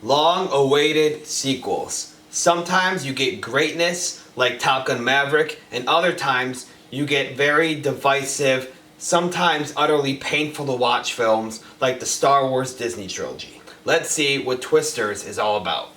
long-awaited sequels. Sometimes you get greatness like Top Gun Maverick, and other times you get very divisive, sometimes utterly painful to watch films like the Star Wars Disney trilogy. Let's see what Twisters is all about.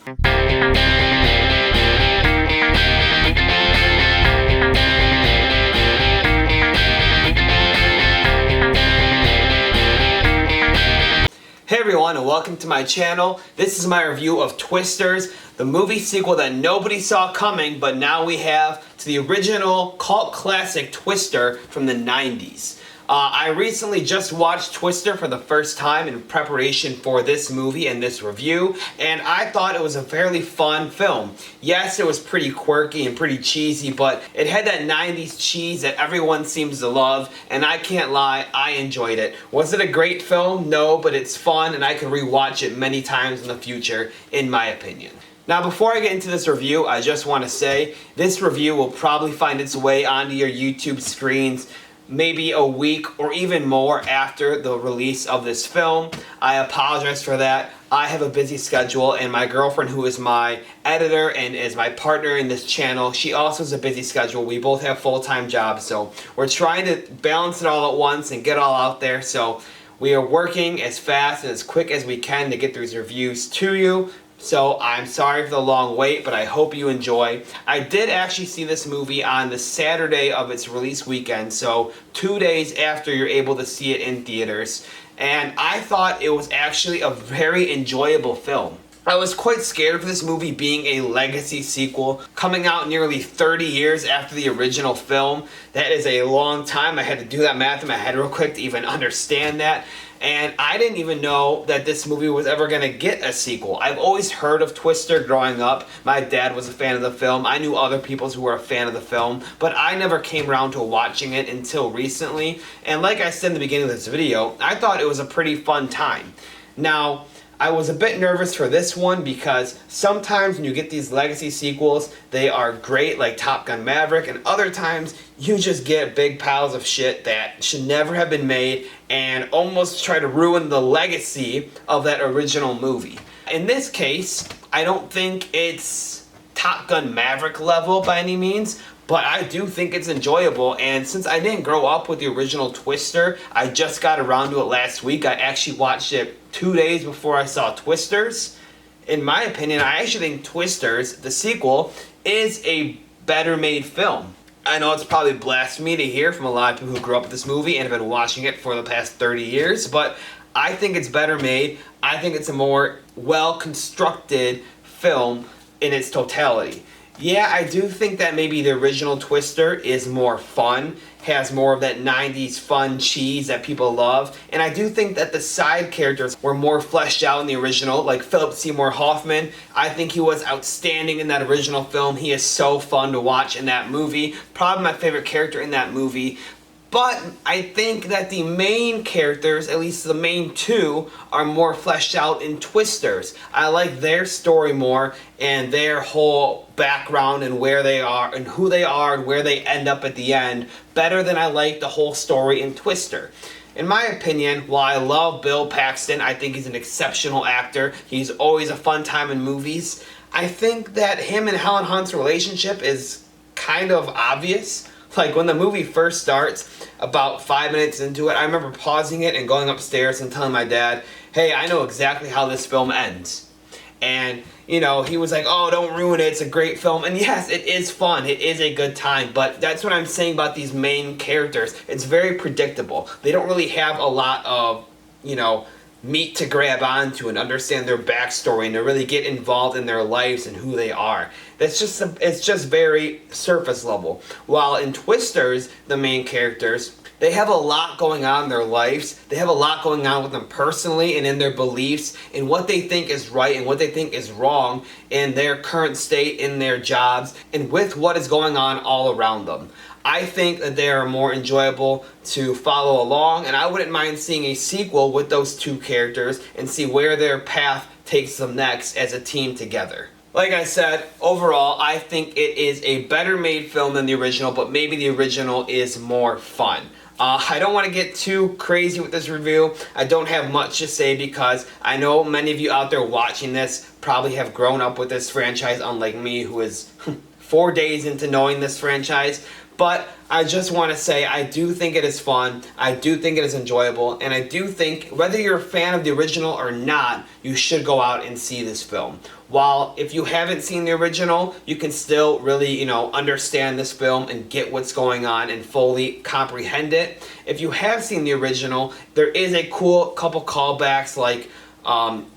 Hey everyone, and welcome to my channel. This is my review of Twisters, the movie sequel that nobody saw coming, but now we have, to the original cult classic Twister from the 90s. I recently just watched Twister for the first time in preparation for this movie and this review, and I thought it was a fairly fun film. Yes, it was pretty quirky and pretty cheesy, but it had that 90s cheese that everyone seems to love, and I can't lie, I enjoyed it. Was it a great film? No, but it's fun, and I could rewatch it many times in the future, in my opinion. Now, before I get into this review, I just want to say, this review will probably find its way onto your YouTube screens maybe a week or even more after the release of this film. I apologize for that. I have a busy schedule, and my girlfriend, who is my editor and is my partner in this channel, she also has a busy schedule. We both have full-time jobs, so we're trying to balance it all at once and get all out there. So we are working as fast and as quick as we can to get these reviews to you. So I'm sorry for the long wait, but I hope you enjoy. I did actually see this movie on the Saturday of its release weekend, so 2 days after you're able to see it in theaters. And I thought it was actually a very enjoyable film. I was quite scared for this movie being a legacy sequel, coming out nearly 30 years after the original film. That is a long time. I had to do that math in my head real quick to even understand that. And I didn't even know that this movie was ever going to get a sequel. I've always heard of Twister growing up. My dad was a fan of the film. I knew other people who were a fan of the film, but I never came around to watching it until recently. And like I said in the beginning of this video, I thought it was a pretty fun time. Now, I was a bit nervous for this one because sometimes when you get these legacy sequels, they are great, like Top Gun Maverick, and other times you just get big piles of shit that should never have been made and almost try to ruin the legacy of that original movie. In this case, I don't think it's Top Gun Maverick level by any means, but I do think it's enjoyable, and since I didn't grow up with the original Twister, I just got around to it last week. I actually watched it 2 days before I saw Twisters. In my opinion, I actually think Twisters, the sequel, is a better made film. I know it's probably blasphemy to hear from a lot of people who grew up with this movie and have been watching it for the past 30 years, but I think it's better made. I think it's a more well-constructed film in its totality. Yeah, I do think that maybe the original Twister is more fun, has more of that 90s fun cheese that people love, and I do think that the side characters were more fleshed out in the original, like Philip Seymour Hoffman. I think he was outstanding in that original film. He is so fun to watch in that movie. Probably my favorite character in that movie. But I think that the main characters, at least the main two, are more fleshed out in Twisters. I like their story more and their whole background and where they are and who they are and where they end up at the end better than I like the whole story in Twister. In my opinion, while I love Bill Paxton, I think he's an exceptional actor. He's always a fun time in movies. I think that him and Helen Hunt's relationship is kind of obvious. Like, when the movie first starts, about 5 minutes into it, I remember pausing it and going upstairs and telling my dad, hey, I know exactly how this film ends. And, you know, he was like, oh, don't ruin it, it's a great film. And yes, it is fun, it is a good time, but that's what I'm saying about these main characters. It's very predictable. They don't really have a lot of, you know, meat to grab onto and understand their backstory and to really get involved in their lives and who they are. It's just very surface level. While in Twisters, the main characters, they have a lot going on in their lives. They have a lot going on with them personally and in their beliefs and what they think is right and what they think is wrong in their current state, in their jobs, and with what is going on all around them. I think that they are more enjoyable to follow along, and I wouldn't mind seeing a sequel with those two characters and see where their path takes them next as a team together. Like I said, overall, I think it is a better made film than the original, but maybe the original is more fun. I don't want to get too crazy with this review. I don't have much to say because I know many of you out there watching this probably have grown up with this franchise, unlike me, who is 4 days into knowing this franchise. But I just want to say I do think it is fun, I do think it is enjoyable, and I do think whether you're a fan of the original or not, you should go out and see this film. While if you haven't seen the original, you can still really, understand this film and get what's going on and fully comprehend it. If you have seen the original, there is a cool couple callbacks, like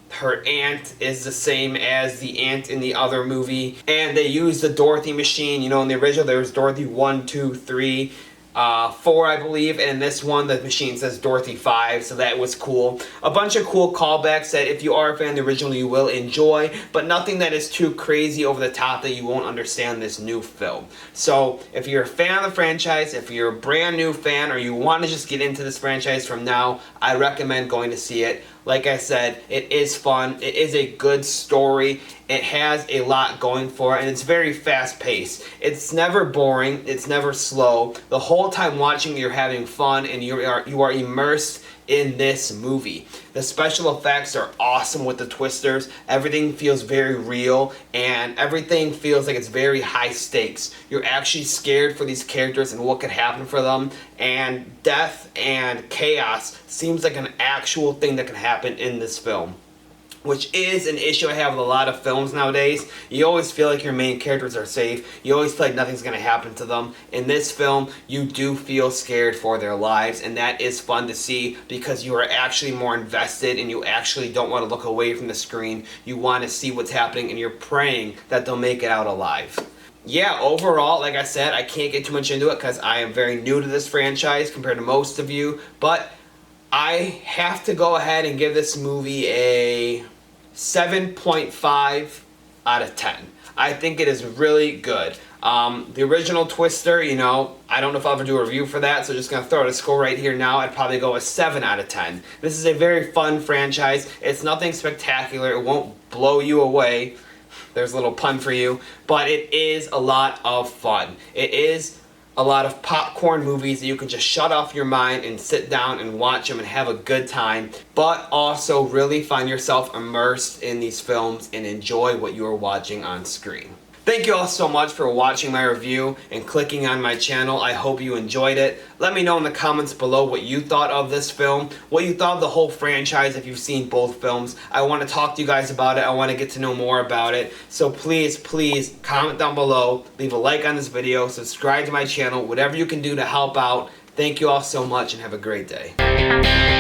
her aunt is the same as the aunt in the other movie, and they use the Dorothy machine. In the original there was Dorothy 1, 2, 3, 4, I believe, and in this one the machine says Dorothy 5, so that was cool. A bunch of cool callbacks that if you are a fan of the original you will enjoy, but nothing that is too crazy over the top that you won't understand this new film. So if you're a fan of the franchise, if you're a brand new fan, or you want to just get into this franchise from now, I recommend going to see it. Like I said, it is fun, it is a good story, it has a lot going for it, and it's very fast paced. It's never boring, it's never slow. The whole time watching you're having fun and you are immersed in this movie. The special effects are awesome with the twisters. Everything feels very real and everything feels like it's very high stakes. You're actually scared for these characters and what could happen for them, and death and chaos seems like an actual thing that can happen in this film, which is an issue I have with a lot of films nowadays. You always feel like your main characters are safe. You always feel like nothing's going to happen to them. In this film, you do feel scared for their lives, and that is fun to see because you are actually more invested and you actually don't want to look away from the screen. You want to see what's happening and you're praying that they'll make it out alive. Yeah, overall, like I said, I can't get too much into it because I am very new to this franchise compared to most of you, but I have to go ahead and give this movie a 7.5 out of 10. I think it is really good. The original Twister, I don't know if I'll ever do a review for that, so just going to throw out a score right here now. I'd probably go a 7 out of 10. This is a very fun franchise. It's nothing spectacular. It won't blow you away. There's a little pun for you. But it is a lot of fun. It is a lot of popcorn movies that you can just shut off your mind and sit down and watch them and have a good time, but also really find yourself immersed in these films and enjoy what you are watching on screen. Thank you all so much for watching my review and clicking on my channel. I hope you enjoyed it. Let me know in the comments below what you thought of this film, what you thought of the whole franchise if you've seen both films. I want to talk to you guys about it. I want to get to know more about it. So please, please comment down below, leave a like on this video, subscribe to my channel, whatever you can do to help out. Thank you all so much and have a great day.